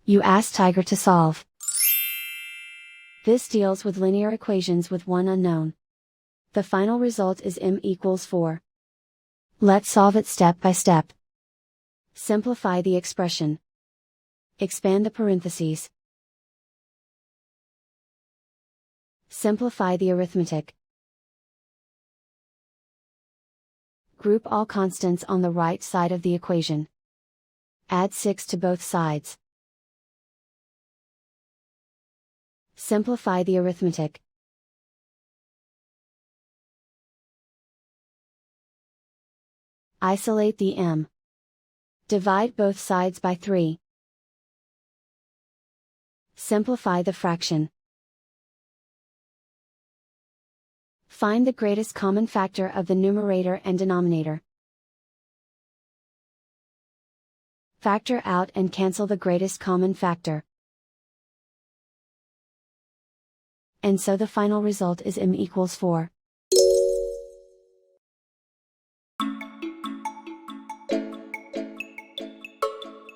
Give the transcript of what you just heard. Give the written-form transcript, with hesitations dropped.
You ask Tiger to solve. This deals with linear equations with one unknown. The final result is m equals 4. Let's solve it step by step. Simplify the expression. Expand the parentheses. Simplify the arithmetic. Group all constants on the right side of the equation. Add 6 to both sides. Simplify the arithmetic. Isolate the m. Divide both sides by 3. Simplify the fraction. Find the greatest common factor of the numerator and denominator. Factor out and cancel the greatest common factor. And so the final result is m equals 4.